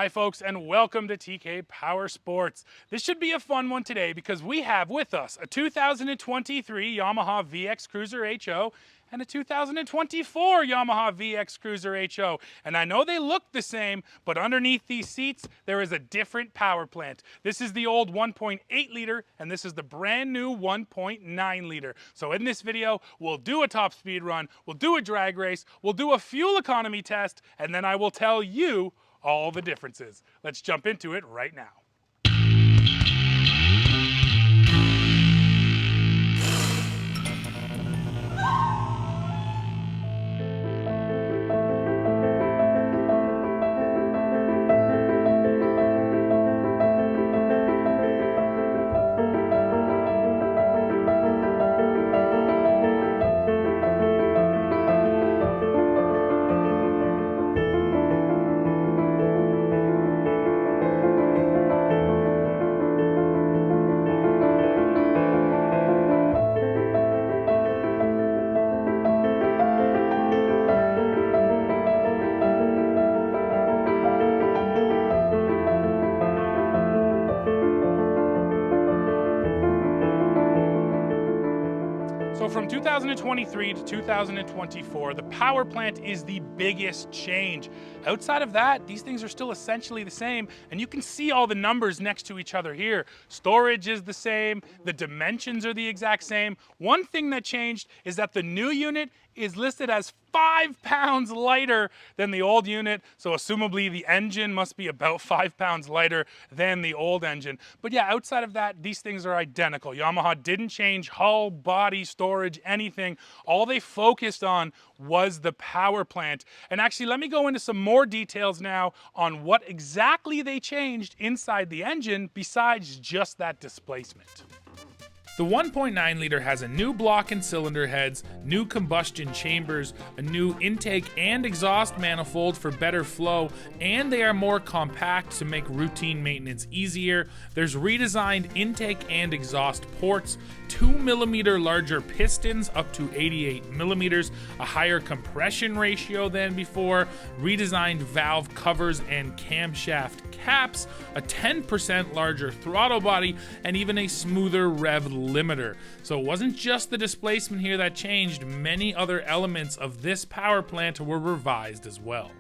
Hi folks, and welcome to TK Power Sports. This should be a fun one today because we have with us a 2023 Yamaha VX Cruiser HO and a 2024 Yamaha VX Cruiser HO. And I know they look the same, but underneath these seats, there is a different power plant. This is the old 1.8 liter, and this is the brand new 1.9 liter. So in this video, we'll do a top speed run, we'll do a drag race, we'll do a fuel economy test, and then I will tell you all the differences. Let's jump into it right now. So from 2023 to 2024, the power plant is the biggest change. Outside of that, these things are still essentially the same, and you can see all the numbers next to each other here. Storage is the same, the dimensions are the exact same. One thing that changed is that the new unit is listed as 5 pounds lighter than the old unit, so assumably the engine must be about 5 pounds lighter than the old engine. But yeah, outside of that, these things are identical. Yamaha didn't change hull, body, storage, anything. All they focused on was the power plant. And actually, let me go into some more details now on what exactly they changed inside the engine besides just that displacement. The 1.9 liter has a new block and cylinder heads, new combustion chambers, a new intake and exhaust manifold for better flow, and they are more compact to make routine maintenance easier. There's redesigned intake and exhaust ports, 2mm larger pistons up to 88mm, a higher compression ratio than before, redesigned valve covers and camshaft caps, a 10% larger throttle body, and even a smoother rev limiter. So it wasn't just the displacement here that changed, many other elements of this power plant were revised as well.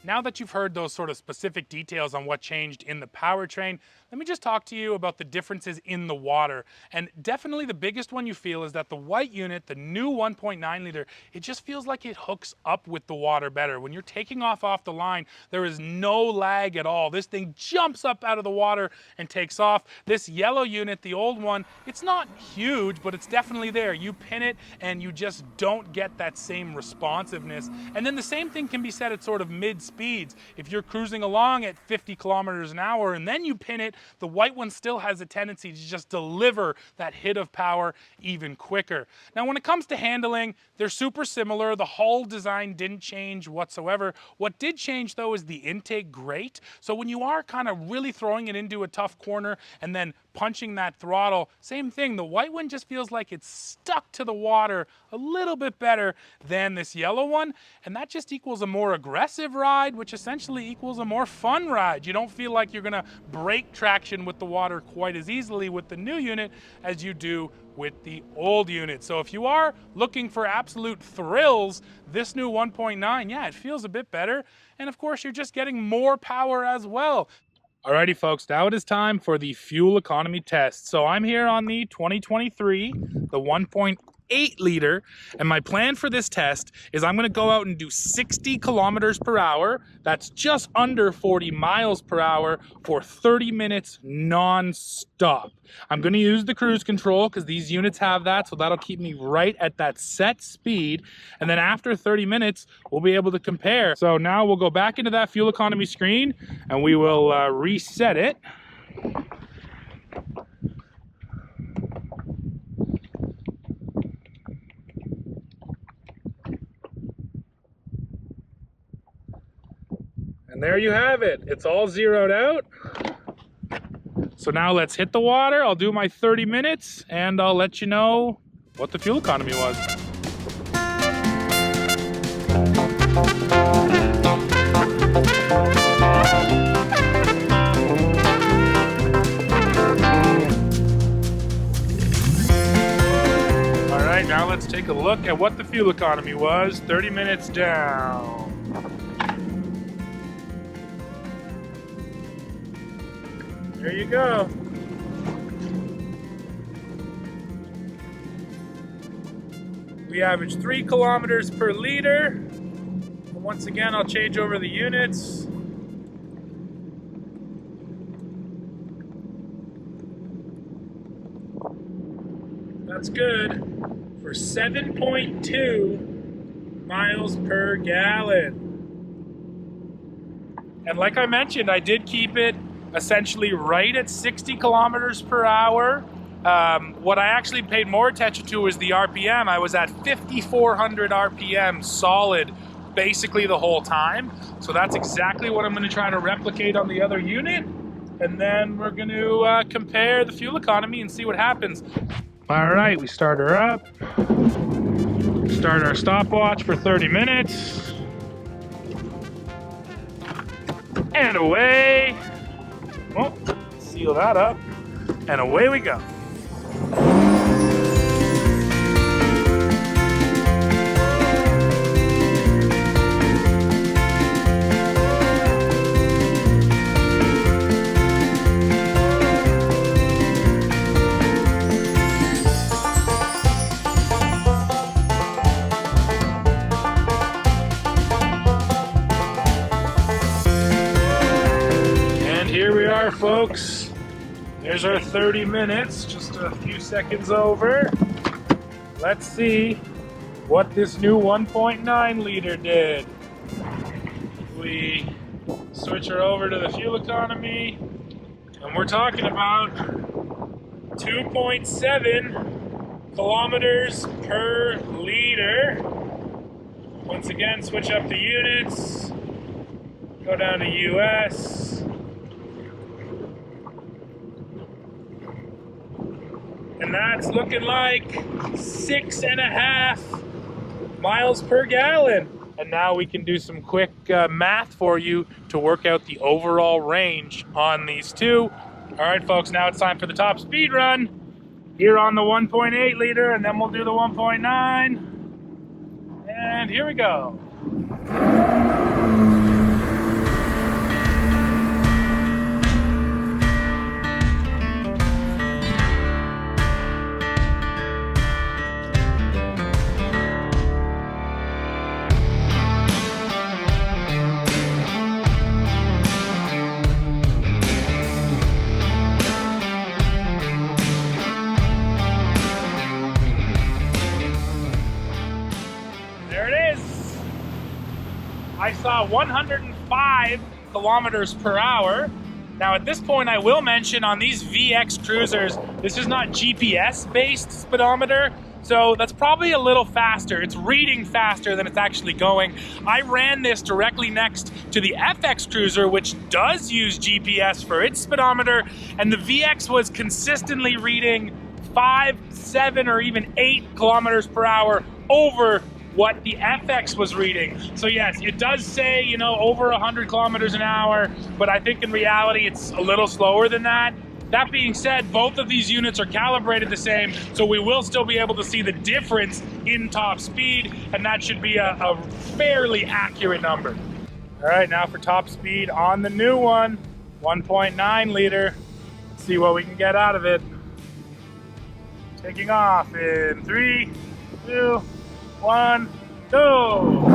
Now that you've heard those sort of specific details on what changed in the powertrain, let me just talk to you about the differences in the water. And definitely the biggest one you feel is that the white unit, the new 1.9 liter, it just feels like it hooks up with the water better. When you're taking off the line, there is no lag at all. This thing jumps up out of the water and takes off. This yellow unit, the old one, it's not huge, but it's definitely there. You pin it and you just don't get that same responsiveness. And then the same thing can be said at sort of mid speeds. If you're cruising along at 50 kilometers an hour and then you pin it, the white one still has a tendency to just deliver that hit of power even quicker. Now, when it comes to handling, they're super similar. The hull design didn't change whatsoever. What did change though is the intake grate. So when you are kind of really throwing it into a tough corner and then punching that throttle, same thing. The white one just feels like it's stuck to the water a little bit better than this yellow one. And that just equals a more aggressive ride, which essentially equals a more fun ride. You don't feel like you're gonna break traction with the water quite as easily with the new unit as you do with the old unit. So if you are looking for absolute thrills, this new 1.9, yeah, it feels a bit better. And of course, you're just getting more power as well. Alrighty folks, now it is time for the fuel economy test. So I'm here on the 2023, the 1.8 liter, and my plan for this test is I'm gonna go out and do 60 kilometers per hour. That's just under 40 miles per hour for 30 minutes non-stop. I'm gonna use the cruise control because these units have that, so that'll keep me right at that set speed. And then after 30 minutes, we'll be able to compare. So now we'll go back into that fuel economy screen and we will reset it. And there you have it. It's all zeroed out. So now let's hit the water. I'll do my 30 minutes and I'll let you know what the fuel economy was. let's take a look at what the fuel economy was 30 minutes down. There you go. We average 3 kilometers per liter. And once again, I'll change over the units. That's good for 7.2 miles per gallon. And like I mentioned, I did keep it essentially right at 60 kilometers per hour. What I actually paid more attention to was the RPM. I was at 5,400 RPM solid basically the whole time. So that's exactly what I'm going to try to replicate on the other unit. And then we're going to compare the fuel economy and see what happens. All right, we start her up. Start our stopwatch for 30 minutes. And away. Oh, seal that up. And away we go. Here we are, folks. There's our 30 minutes, just a few seconds over. Let's see what this new 1.9 liter did. We switch her over to the fuel economy, and we're talking about 2.7 kilometers per liter. Once again, switch up the units, go down to US. And that's looking like 6.5 miles per gallon. And now we can do some quick math for you to work out the overall range on these two. All right, folks, now it's time for the top speed run. Here on the 1.8 liter, and then we'll do the 1.9. And here we go. I saw 105 kilometers per hour. Now at this point I will mention on these VX cruisers, this is not GPS based speedometer, so that's probably a little faster. It's reading faster than it's actually going. I ran this directly next to the FX cruiser, which does use GPS for its speedometer, and the VX was consistently reading 5, 7, or even 8 kilometers per hour over what the FX was reading. So yes, it does say, you know, over 100 kilometers an hour, but I think in reality it's a little slower than that. That being said, both of these units are calibrated the same, so we will still be able to see the difference in top speed, and that should be a fairly accurate number. All right, now for top speed on the new one, 1.9 liter. Let's see what we can get out of it. Taking off in 3, 2, 1, go!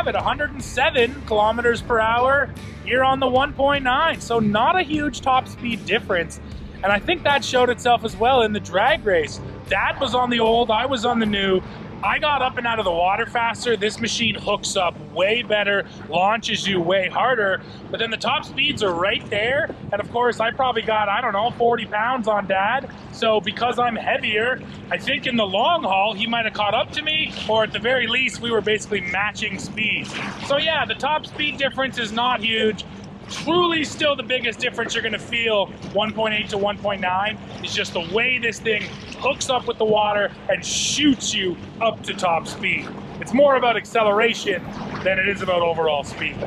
At 107 kilometers per hour here on the 1.9, so not a huge top speed difference, and I think that showed itself as well in the drag race. Dad was on the old, I was on the new. I got up and out of the water faster. This machine hooks up way better, launches you way harder, but then the top speeds are right there. And of course, I probably got, I don't know, 40 pounds on Dad. So because I'm heavier, I think in the long haul, he might have caught up to me, or at the very least, we were basically matching speeds. So yeah, the top speed difference is not huge. Truly still the biggest difference you're gonna feel 1.8 to 1.9 is just the way this thing hooks up with the water and shoots you up to top speed. It's more about acceleration than it is about overall speed.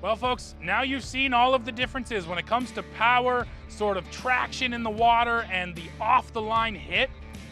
Well folks, now you've seen all of the differences when it comes to power, sort of traction in the water, and the off-the-line hit.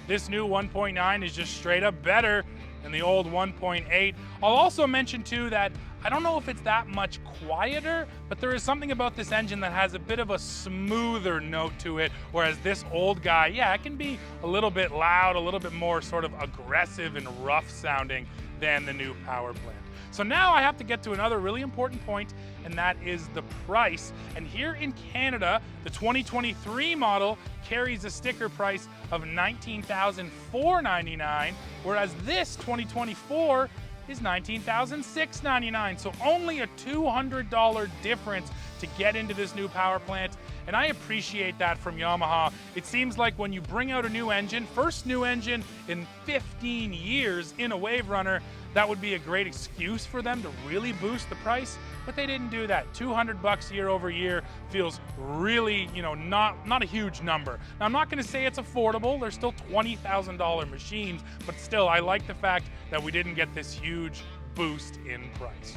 This new 1.9 is just straight up better than the old 1.8. I'll also mention too that I don't know if it's that much quieter, but there is something about this engine that has a bit of a smoother note to it, whereas this old guy, yeah, it can be a little bit loud, a little bit more sort of aggressive and rough sounding than the new power plant. So now I have to get to another really important point, and that is the price. And here in Canada, the 2023 model carries a sticker price of $19,499, whereas this 2024 is $19,699. So only a $200 difference to get into this new power plant. And I appreciate that from Yamaha. It seems like when you bring out a new engine, first new engine in 15 years in a Waverunner, that would be a great excuse for them to really boost the price, but they didn't do that. 200 bucks year over year feels really, not a huge number. Now, I'm not gonna say it's affordable. They're still $20,000 machines, but still, I like the fact that we didn't get this huge boost in price.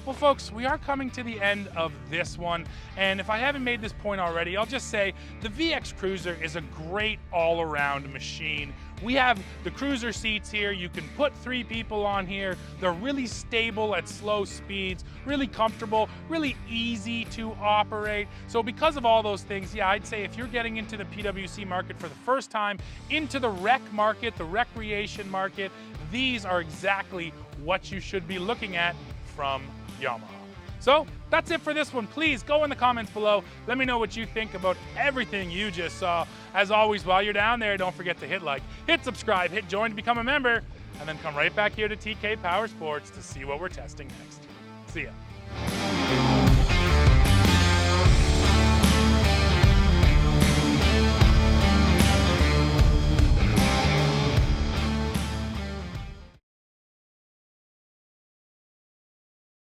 Well, folks, we are coming to the end of this one, and if I haven't made this point already, I'll just say the VX Cruiser is a great all-around machine. We have the cruiser seats here. You can put 3 people on here. They're really stable at slow speeds, really comfortable, really easy to operate. So because of all those things, yeah, I'd say if you're getting into the PWC market for the first time, into the rec market, the recreation market, these are exactly what you should be looking at from Yamaha. So that's it for this one. Please go in the comments below. Let me know what you think about everything you just saw. As always, while you're down there, don't forget to hit like, hit subscribe, hit join to become a member, and then come right back here to TK Power Sports to see what we're testing next. See ya.